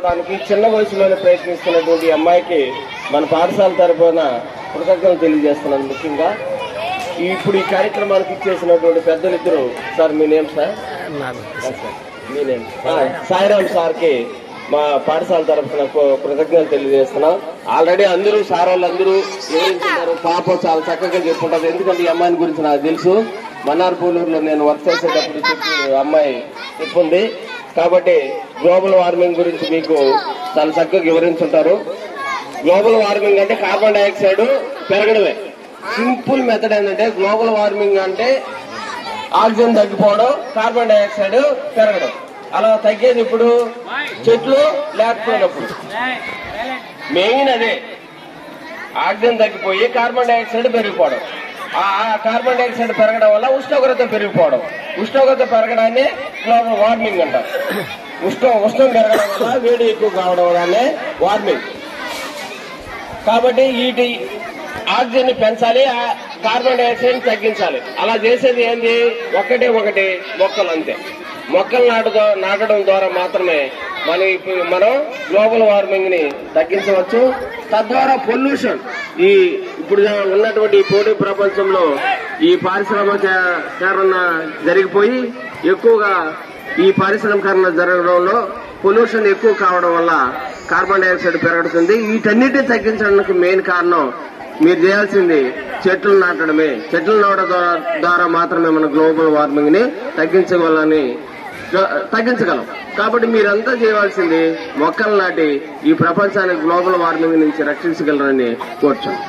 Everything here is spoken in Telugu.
చేసుకోవడానికి చిన్న వయసులోనే ప్రయత్నిస్తున్నటువంటి అమ్మాయికి మన పాఠశాల తరఫున కృతజ్ఞతలు తెలియజేస్తున్నాను. ముఖ్యంగా ఇప్పుడు ఈ కార్యక్రమానికి ఇచ్చేసినటువంటి పెద్దలిద్దరు, సార్ మీ నేమ్ సార్? మీ నేమ్ సాయిరామ్ సార్కి మా పాఠశాల తరఫున కృతజ్ఞతలు తెలియజేస్తున్నాం. ఆల్రెడీ అందరూ సార్ వాళ్ళందరూ వివరించున్నారు. పాప చాలా చక్కగా చెప్పుకుంటారు. ఎందుకంటే ఈ అమ్మాయిని గురించి నాకు తెలుసు. మన్నార్పూలూరులో నేను వర్క్ చేసేటప్పుడు అమ్మాయి చెప్పుంది. కాబట్టి గ్లోబల్ వార్మింగ్ గురించి మీకు చాలా చక్కగా వివరించుంటారు. గ్లోబల్ వార్మింగ్ అంటే కార్బన్ డైఆక్సైడ్ పెరగడమే. సింపుల్ మెథడ్ ఏంటంటే గ్లోబల్ వార్మింగ్ అంటే ఆక్సిజన్ తగ్గిపోవడం, కార్బన్ డైఆక్సైడ్ పెరగడం. అలా తగ్గేది ఇప్పుడు చెట్లు లేకపోయినప్పుడు. మెయిన్ అదే, ఆక్సిజన్ తగ్గిపోయి కార్బన్ డైఆక్సైడ్ పెరిగిపోవడం. ఆ కార్బన్ డైఆక్సైడ్ పెరగడం వల్ల ఉష్ణోగ్రత పెరిగిపోవడం. ఉష్ణోగ్రత పెరగడాన్ని గ్లోబల్ వార్మింగ్ అంటారు. ఉష్ణం పెరగడం వల్ల వేడి ఎక్కువ కావడం వల్లనే వార్మింగ్. కాబట్టి వీటి ఆక్సిజన్ పెంచాలి, కార్బన్ డైఆక్సైడ్ తగ్గించాలి. అలా చేసేది ఏంది? ఒకటి మొక్కలు, అంతే. మొక్కలు నాటడం ద్వారా మాత్రమే మనం గ్లోబల్ వార్మింగ్ ని తగ్గించవచ్చు. తద్వారా పొల్యూషన్, ఇప్పుడు ఉన్నటువంటి పోటీ ప్రపంచంలో ఈ పారిశ్రామికీకరణ జరిగిపోయి ఎక్కువగా ఈ పారిశ్రామికీకరణ జరగడంలో పొల్యూషన్ ఎక్కువ కావడం వల్ల కార్బన్ డైఆక్సైడ్ పెరుగుతుంది. వీటన్నిటిని తగ్గించడానికి మెయిన్ కారణం మీరు చేయాల్సింది చెట్లు నాటడమే. చెట్లు నాటడం ద్వారా మాత్రమే మన గ్లోబల్ వార్మింగ్ ని తగ్గించగలం. కాబట్టి మీరంతా చేయవలసింది మొక్కలు నాటి ఈ ప్రపంచానికి గ్లోబల్ వార్మింగ్ నుంచి రక్షించగలరని కోరుచున్నాను.